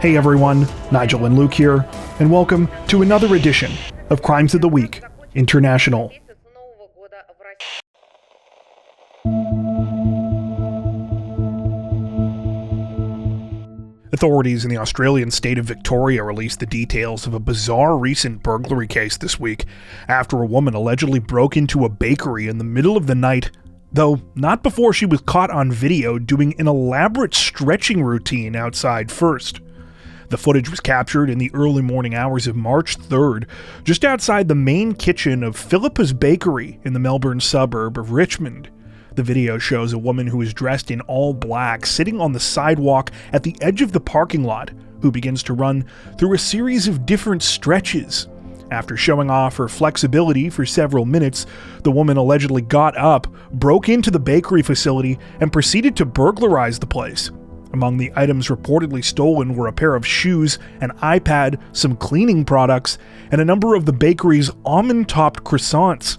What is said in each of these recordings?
Hey everyone, Nigel and Luke here, and welcome to another edition of Crimes of the Week International. Authorities in the Australian state of Victoria released the details of a bizarre recent burglary case this week after a woman allegedly broke into a bakery in the middle of the night, though not before she was caught on video doing an elaborate stretching routine outside first. The footage was captured in the early morning hours of March 3rd, just outside the main kitchen of Philippa's Bakery in the Melbourne suburb of Richmond. The video shows a woman who is dressed in all black sitting on the sidewalk at the edge of the parking lot, who begins to run through a series of different stretches. After showing off her flexibility for several minutes, the woman allegedly got up, broke into the bakery facility, and proceeded to burglarize the place. Among the items reportedly stolen were a pair of shoes, an iPad, some cleaning products, and a number of the bakery's almond-topped croissants.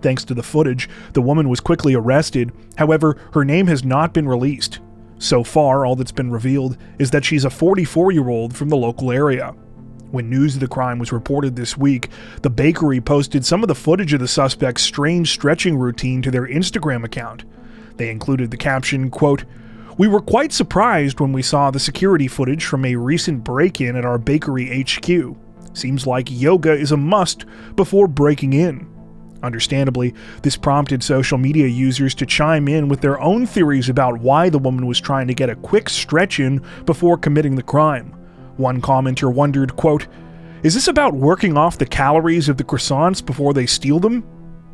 Thanks to the footage, the woman was quickly arrested. However, her name has not been released. So far, all that's been revealed is that she's a 44-year-old from the local area. When news of the crime was reported this week, the bakery posted some of the footage of the suspect's strange stretching routine to their Instagram account. They included the caption, quote, "We were quite surprised when we saw the security footage from a recent break-in at our bakery HQ. Seems like yoga is a must before breaking in." Understandably, this prompted social media users to chime in with their own theories about why the woman was trying to get a quick stretch in before committing the crime. One commenter wondered, quote, "Is this about working off the calories of the croissants before they steal them?"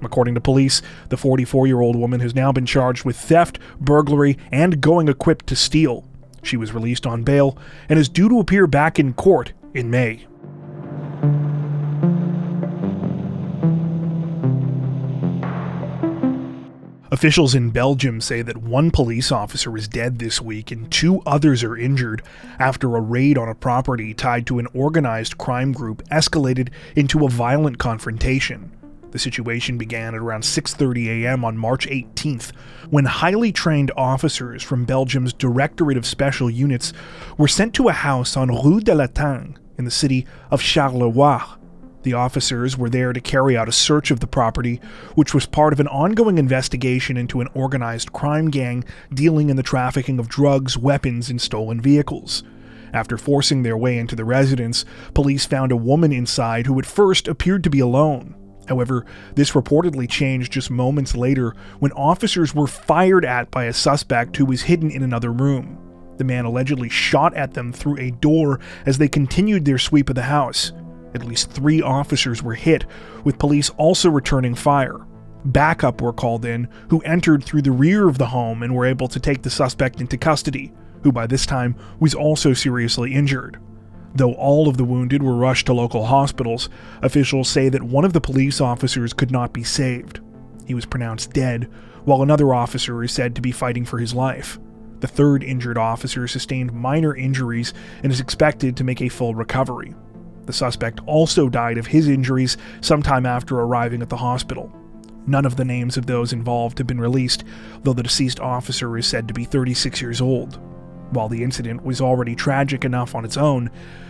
According to police, the 44-year-old woman has now been charged with theft, burglary, and going equipped to steal. She was released on bail and is due to appear back in court in May. Officials in Belgium say that one police officer is dead this week and 2 others are injured after a raid on a property tied to an organized crime group escalated into a violent confrontation. The situation began at around 6:30 a.m. on March 18th, when highly trained officers from Belgium's Directorate of Special Units were sent to a house on Rue de la Tangue in the city of Charleroi. The officers were there to carry out a search of the property, which was part of an ongoing investigation into an organized crime gang dealing in the trafficking of drugs, weapons, and stolen vehicles. After forcing their way into the residence, police found a woman inside who at first appeared to be alone. However, this reportedly changed just moments later when officers were fired at by a suspect who was hidden in another room. The man allegedly shot at them through a door as they continued their sweep of the house. At least 3 officers were hit, with police also returning fire. Backup were called in, who entered through the rear of the home and were able to take the suspect into custody, who by this time was also seriously injured. Though all of the wounded were rushed to local hospitals, officials say that one of the police officers could not be saved. He was pronounced dead, while another officer is said to be fighting for his life. The 3rd injured officer sustained minor injuries and is expected to make a full recovery. The suspect also died of his injuries sometime after arriving at the hospital. None of the names of those involved have been released, though the deceased officer is said to be 36 years old. While the incident was already tragic enough on its own,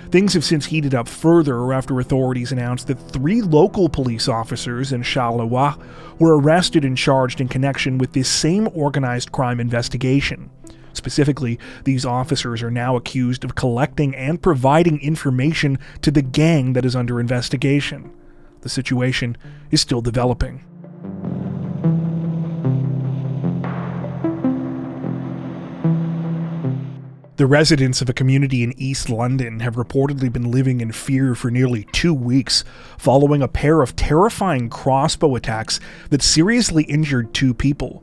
things have since heated up further after authorities announced that 3 local police officers in Charleroi were arrested and charged in connection with this same organized crime investigation. Specifically, these officers are now accused of collecting and providing information to the gang that is under investigation. The situation is still developing. The residents of a community in East London have reportedly been living in fear for nearly 2 weeks following a pair of terrifying crossbow attacks that seriously injured 2 people.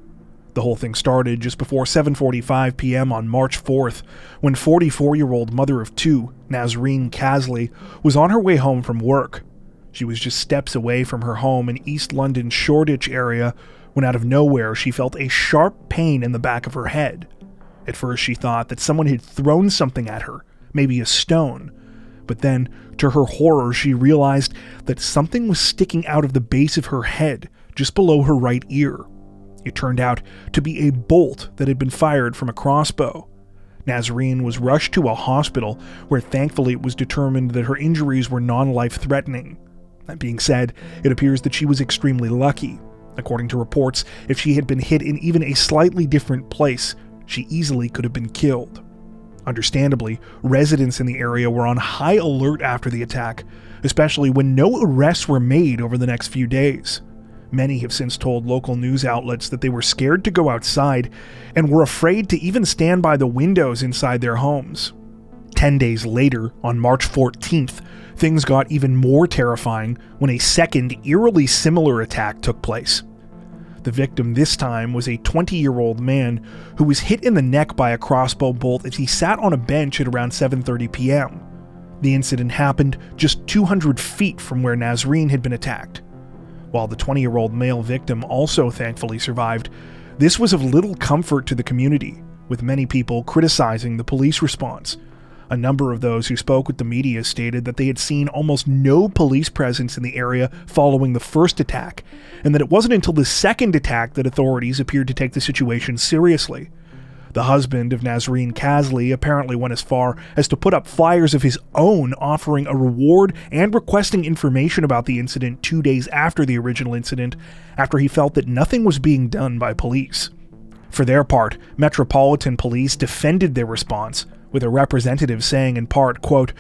The whole thing started just before 7:45 p.m. on March 4th, when 44-year-old mother of 2, Nazreen Casley, was on her way home from work. She was just steps away from her home in East London's Shoreditch area when out of nowhere she felt a sharp pain in the back of her head. At first she thought that someone had thrown something at her, maybe a stone. But then, to her horror, she realized that something was sticking out of the base of her head, just below her right ear. It turned out to be a bolt that had been fired from a crossbow. Nazreen was rushed to a hospital where thankfully it was determined that her injuries were non-life-threatening. That being said, it appears that she was extremely lucky. According to reports, if she had been hit in even a slightly different place, she easily could have been killed. Understandably, residents in the area were on high alert after the attack, especially when no arrests were made over the next few days. Many have since told local news outlets that they were scared to go outside and were afraid to even stand by the windows inside their homes. 10 days later, on March 14th, things got even more terrifying when a second, eerily similar attack took place. The victim this time was a 20-year-old man who was hit in the neck by a crossbow bolt as he sat on a bench at around 7:30 p.m. The incident happened just 200 feet from where Nazreen had been attacked. While the 20-year-old male victim also thankfully survived, this was of little comfort to the community, with many people criticizing the police response. A number of those who spoke with the media stated that they had seen almost no police presence in the area following the first attack, and that it wasn't until the second attack that authorities appeared to take the situation seriously. The husband of Nazreen Kazli apparently went as far as to put up flyers of his own offering a reward and requesting information about the incident 2 days after the original incident, after he felt that nothing was being done by police. For their part, Metropolitan Police defended their response, with a representative saying in part, quote,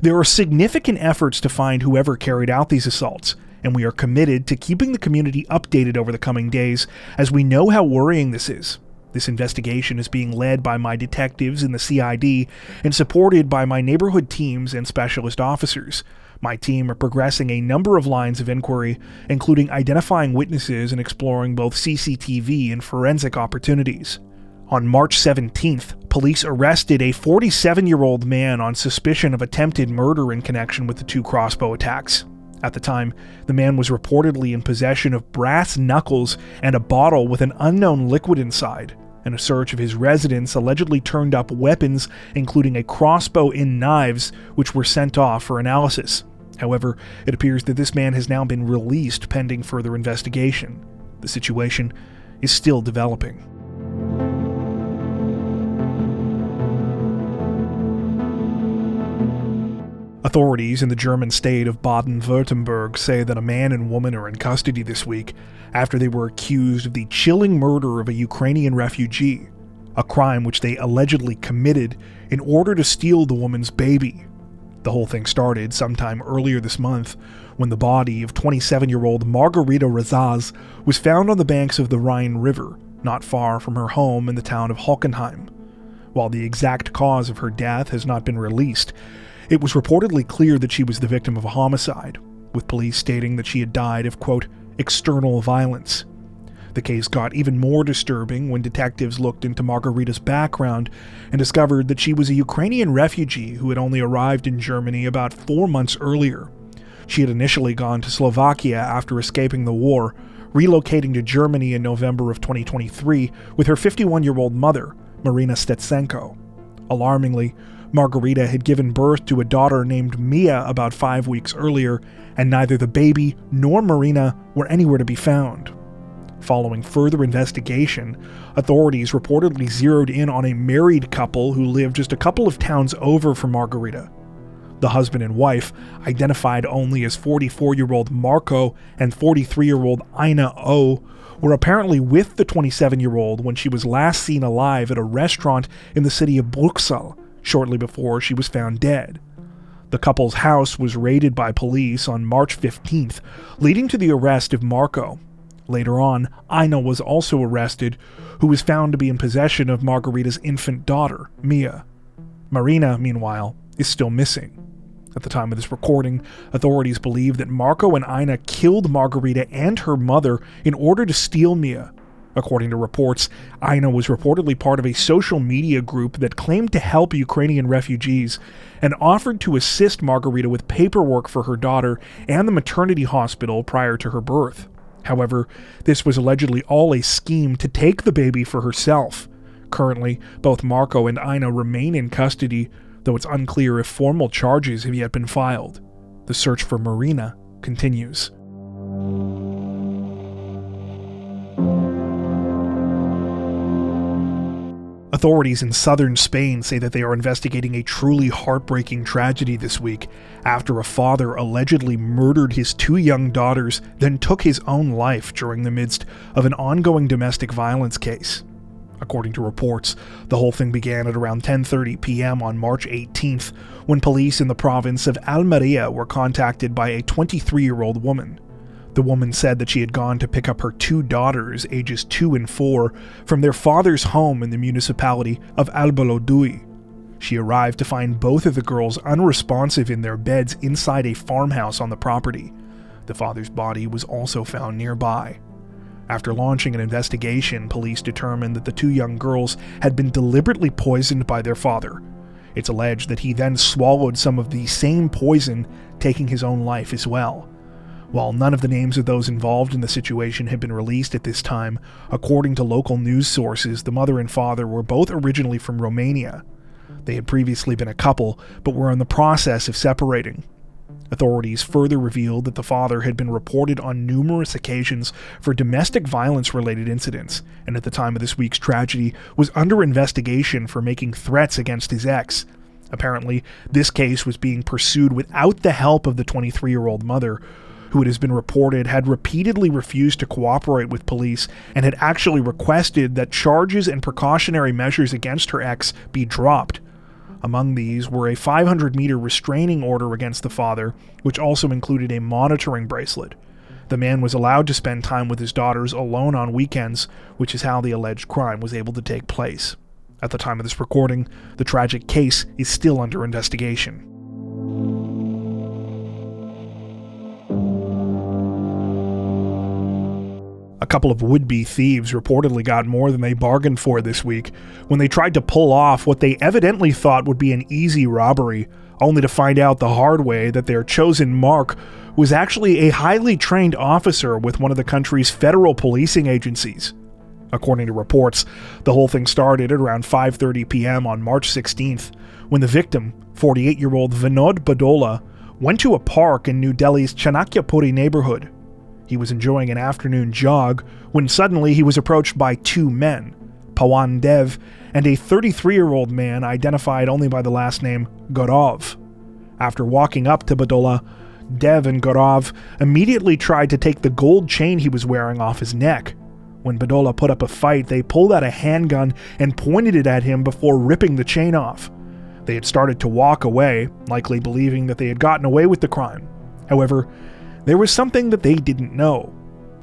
"There are significant efforts to find whoever carried out these assaults, and we are committed to keeping the community updated over the coming days, as we know how worrying this is. This investigation is being led by my detectives in the CID and supported by my neighborhood teams and specialist officers. My team are progressing a number of lines of inquiry, including identifying witnesses and exploring both CCTV and forensic opportunities." On March 17th, police arrested a 47-year-old man on suspicion of attempted murder in connection with the two crossbow attacks. At the time, the man was reportedly in possession of brass knuckles and a bottle with an unknown liquid inside, and a search of his residence allegedly turned up weapons, including a crossbow and knives, which were sent off for analysis. However, it appears that this man has now been released pending further investigation. The situation is still developing. Authorities in the German state of Baden-Württemberg say that a man and woman are in custody this week after they were accused of the chilling murder of a Ukrainian refugee, a crime which they allegedly committed in order to steal the woman's baby. The whole thing started sometime earlier this month when the body of 27-year-old Margarita Razaz was found on the banks of the Rhine River, not far from her home in the town of Hockenheim. While the exact cause of her death has not been released, it was reportedly clear that she was the victim of a homicide, with police stating that she had died of, quote, external violence. The case got even more disturbing when detectives looked into Margarita's background and discovered that she was a Ukrainian refugee who had only arrived in Germany about 4 months earlier. She had initially gone to Slovakia after escaping the war, relocating to Germany in November of 2023 with her 51-year-old mother, Marina Stetsenko. Alarmingly, Margarita had given birth to a daughter named Mia about 5 weeks earlier, and neither the baby nor Marina were anywhere to be found. Following further investigation, authorities reportedly zeroed in on a married couple who lived just a couple of towns over from Margarita. The husband and wife, identified only as 44-year-old Marco and 43-year-old Ina O, were apparently with the 27-year-old when she was last seen alive at a restaurant in the city of Bruxelles, shortly before she was found dead. The couple's house was raided by police on March 15th, leading to the arrest of Marco. Later on, Ina was also arrested, who was found to be in possession of Margarita's infant daughter, Mia. Marina, meanwhile, is still missing. At the time of this recording, authorities believe that Marco and Ina killed Margarita and her mother in order to steal Mia. According to reports, Ina was reportedly part of a social media group that claimed to help Ukrainian refugees and offered to assist Margarita with paperwork for her daughter and the maternity hospital prior to her birth. However, this was allegedly all a scheme to take the baby for herself. Currently, both Marco and Ina remain in custody, though it's unclear if formal charges have yet been filed. The search for Marina continues. Authorities in southern Spain say that they are investigating a truly heartbreaking tragedy this week after a father allegedly murdered his 2 young daughters, then took his own life during the midst of an ongoing domestic violence case. According to reports, the whole thing began at around 10:30 p.m. on March 18th, when police in the province of Almería were contacted by a 23-year-old woman. The woman said that she had gone to pick up her 2 daughters, ages 2 and 4, from their father's home in the municipality of Alboloduy. She arrived to find both of the girls unresponsive in their beds inside a farmhouse on the property. The father's body was also found nearby. After launching an investigation, police determined that the 2 young girls had been deliberately poisoned by their father. It's alleged that he then swallowed some of the same poison, taking his own life as well. While none of the names of those involved in the situation have been released at this time, according to local news sources, the mother and father were both originally from Romania. They had previously been a couple, but were in the process of separating. Authorities further revealed that the father had been reported on numerous occasions for domestic violence-related incidents, and at the time of this week's tragedy was under investigation for making threats against his ex. Apparently, this case was being pursued without the help of the 23-year-old mother, who it has been reported had repeatedly refused to cooperate with police and had actually requested that charges and precautionary measures against her ex be dropped. Among these were a 500-meter restraining order against the father, which also included a monitoring bracelet. The man was allowed to spend time with his daughters alone on weekends, which is how the alleged crime was able to take place. At the time of this recording, the tragic case is still under investigation. A couple of would-be thieves reportedly got more than they bargained for this week when they tried to pull off what they evidently thought would be an easy robbery, only to find out the hard way that their chosen mark was actually a highly trained officer with one of the country's federal policing agencies. According to reports, the whole thing started at around 5:30 p.m. on March 16th, when the victim, 48-year-old Vinod Badola, went to a park in New Delhi's Chanakyapuri neighborhood. He was enjoying an afternoon jog when suddenly he was approached by 2 men, Pawan Dev and a 33-year-old man identified only by the last name Gaurav. After walking up to Badola, Dev and Gaurav immediately tried to take the gold chain he was wearing off his neck. When Badola put up a fight, they pulled out a handgun and pointed it at him before ripping the chain off. They had started to walk away, likely believing that they had gotten away with the crime. However, there was something that they didn't know.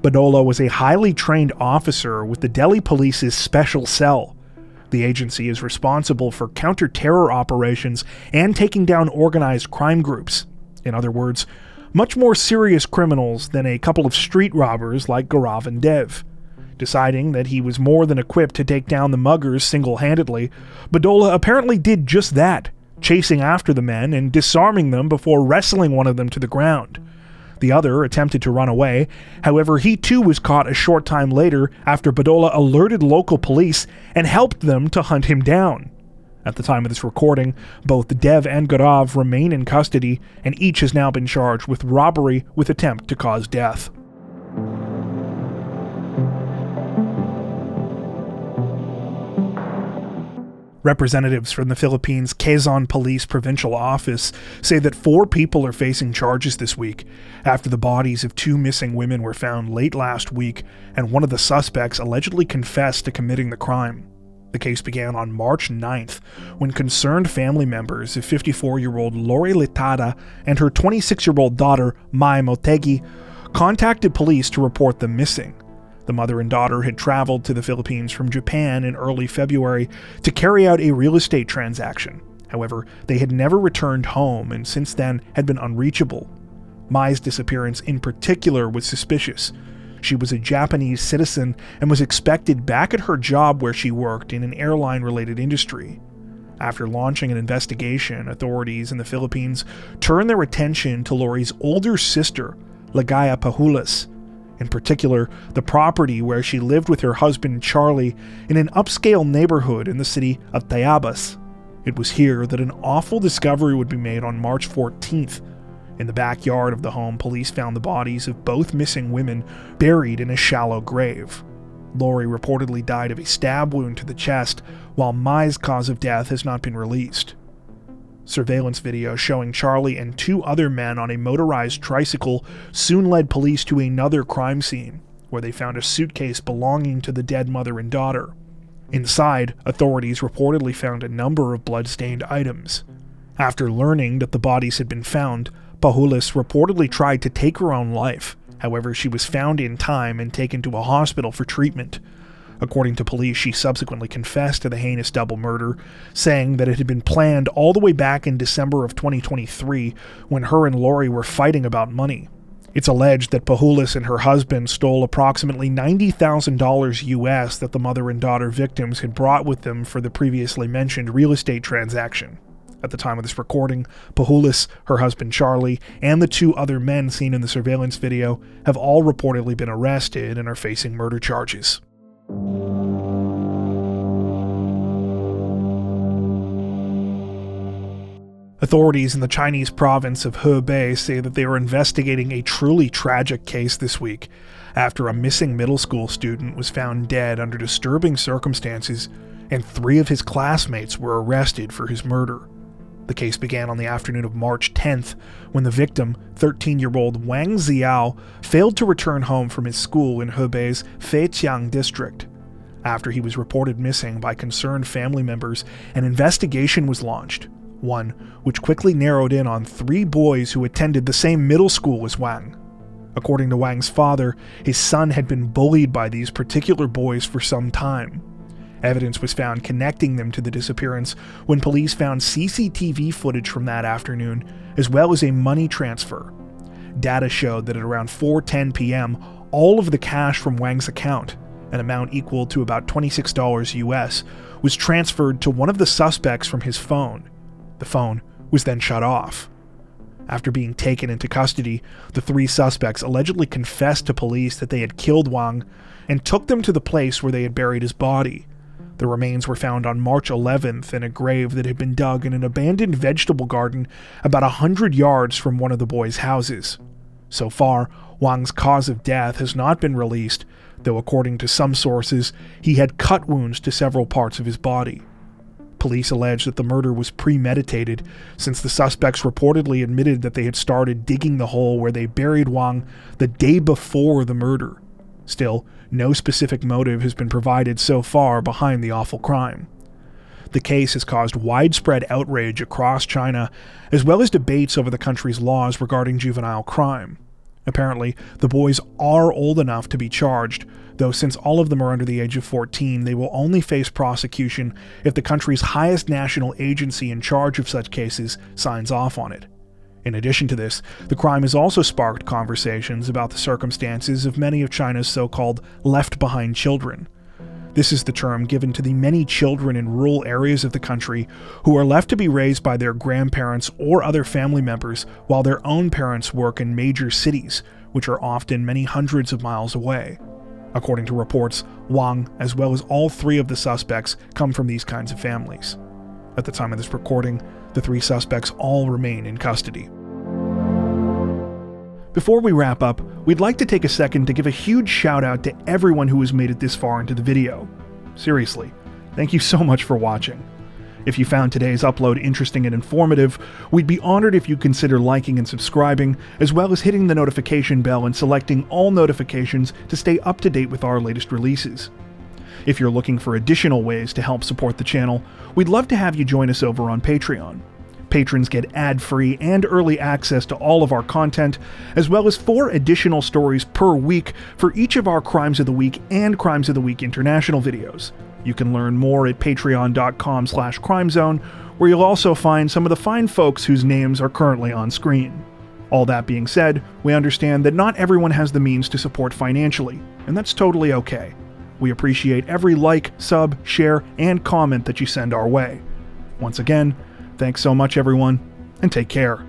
Badola was a highly trained officer with the Delhi Police's special cell. The agency is responsible for counter-terror operations and taking down organized crime groups. In other words, much more serious criminals than a couple of street robbers like Gaurav and Dev. Deciding that he was more than equipped to take down the muggers single-handedly, Badola apparently did just that, chasing after the men and disarming them before wrestling one of them to the ground. The other attempted to run away, however he too was caught a short time later after Badola alerted local police and helped them to hunt him down. At the time of this recording, both Dev and Gaurav remain in custody, and each has now been charged with robbery with attempt to cause death. Representatives from the Philippines' Quezon Police Provincial Office say that 4 people are facing charges this week after the bodies of 2 missing women were found late last week and one of the suspects allegedly confessed to committing the crime. The case began on March 9th when concerned family members of 54-year-old Lori Litada and her 26-year-old daughter Mai Motegi contacted police to report them missing. The mother and daughter had traveled to the Philippines from Japan in early February to carry out a real estate transaction. However, they had never returned home and since then had been unreachable. Mai's disappearance in particular was suspicious. She was a Japanese citizen and was expected back at her job where she worked in an airline-related industry. After launching an investigation, authorities in the Philippines turned their attention to Lori's older sister, Ligaya Pahulas. In particular, the property where she lived with her husband Charlie in an upscale neighborhood in the city of Tayabas. It was here that an awful discovery would be made on March 14th. In the backyard of the home, police found the bodies of both missing women buried in a shallow grave. Lori reportedly died of a stab wound to the chest, while Mai's cause of death has not been released. Surveillance video showing Charlie and 2 other men on a motorized tricycle soon led police to another crime scene, where they found a suitcase belonging to the dead mother and daughter. Inside, authorities reportedly found a number of blood-stained items. After learning that the bodies had been found, Pahulis reportedly tried to take her own life. However, she was found in time and taken to a hospital for treatment. According to police, she subsequently confessed to the heinous double murder, saying that it had been planned all the way back in December of 2023 when her and Lori were fighting about money. It's alleged that Pahulis and her husband stole approximately $90,000 US that the mother and daughter victims had brought with them for the previously mentioned real estate transaction. At the time of this recording, Pahulis, her husband Charlie, and the 2 other men seen in the surveillance video have all reportedly been arrested and are facing murder charges. Authorities in the Chinese province of Hebei say that they are investigating a truly tragic case this week after a missing middle school student was found dead under disturbing circumstances and 3 of his classmates were arrested for his murder. The case began on the afternoon of March 10th when the victim, 13-year-old Wang Xiao, failed to return home from his school in Hebei's Feixiang district. After he was reported missing by concerned family members, an investigation was launched, one which quickly narrowed in on 3 boys who attended the same middle school as Wang. According to Wang's father, his son had been bullied by these particular boys for some time. Evidence was found connecting them to the disappearance when police found CCTV footage from that afternoon, as well as a money transfer. Data showed that at around 4:10 p.m., all of the cash from Wang's account, an amount equal to about $26 US, was transferred to one of the suspects from his phone. The phone was then shut off. After being taken into custody, the 3 suspects allegedly confessed to police that they had killed Wang and took them to the place where they had buried his body. The remains were found on March 11th in a grave that had been dug in an abandoned vegetable garden about 100 yards from one of the boys' houses. So far, Wang's cause of death has not been released, though according to some sources, he had cut wounds to several parts of his body. Police allege that the murder was premeditated, since the suspects reportedly admitted that they had started digging the hole where they buried Wang the day before the murder. Still, no specific motive has been provided so far behind the awful crime. The case has caused widespread outrage across China, as well as debates over the country's laws regarding juvenile crime. Apparently, the boys are old enough to be charged, though since all of them are under the age of 14, they will only face prosecution if the country's highest national agency in charge of such cases signs off on it. In addition to this, the crime has also sparked conversations about the circumstances of many of China's so-called left-behind children. This is the term given to the many children in rural areas of the country who are left to be raised by their grandparents or other family members while their own parents work in major cities, which are often many hundreds of miles away. According to reports, Wang, as well as all 3 of the suspects, come from these kinds of families. At the time of this recording, the 3 suspects all remain in custody. Before we wrap up, we'd like to take a second to give a huge shout out to everyone who has made it this far into the video. Seriously, thank you so much for watching. If you found today's upload interesting and informative, we'd be honored if you consider liking and subscribing, as well as hitting the notification bell and selecting all notifications to stay up to date with our latest releases. If you're looking for additional ways to help support the channel, we'd love to have you join us over on Patreon. Patrons get ad-free and early access to all of our content, as well as 4 additional stories per week for each of our Crimes of the Week and Crimes of the Week International videos. You can learn more at patreon.com/crimezone, where you'll also find some of the fine folks whose names are currently on screen. All that being said, we understand that not everyone has the means to support financially, and that's totally okay. We appreciate every like, sub, share, and comment that you send our way. Once again, thanks so much everyone, and take care.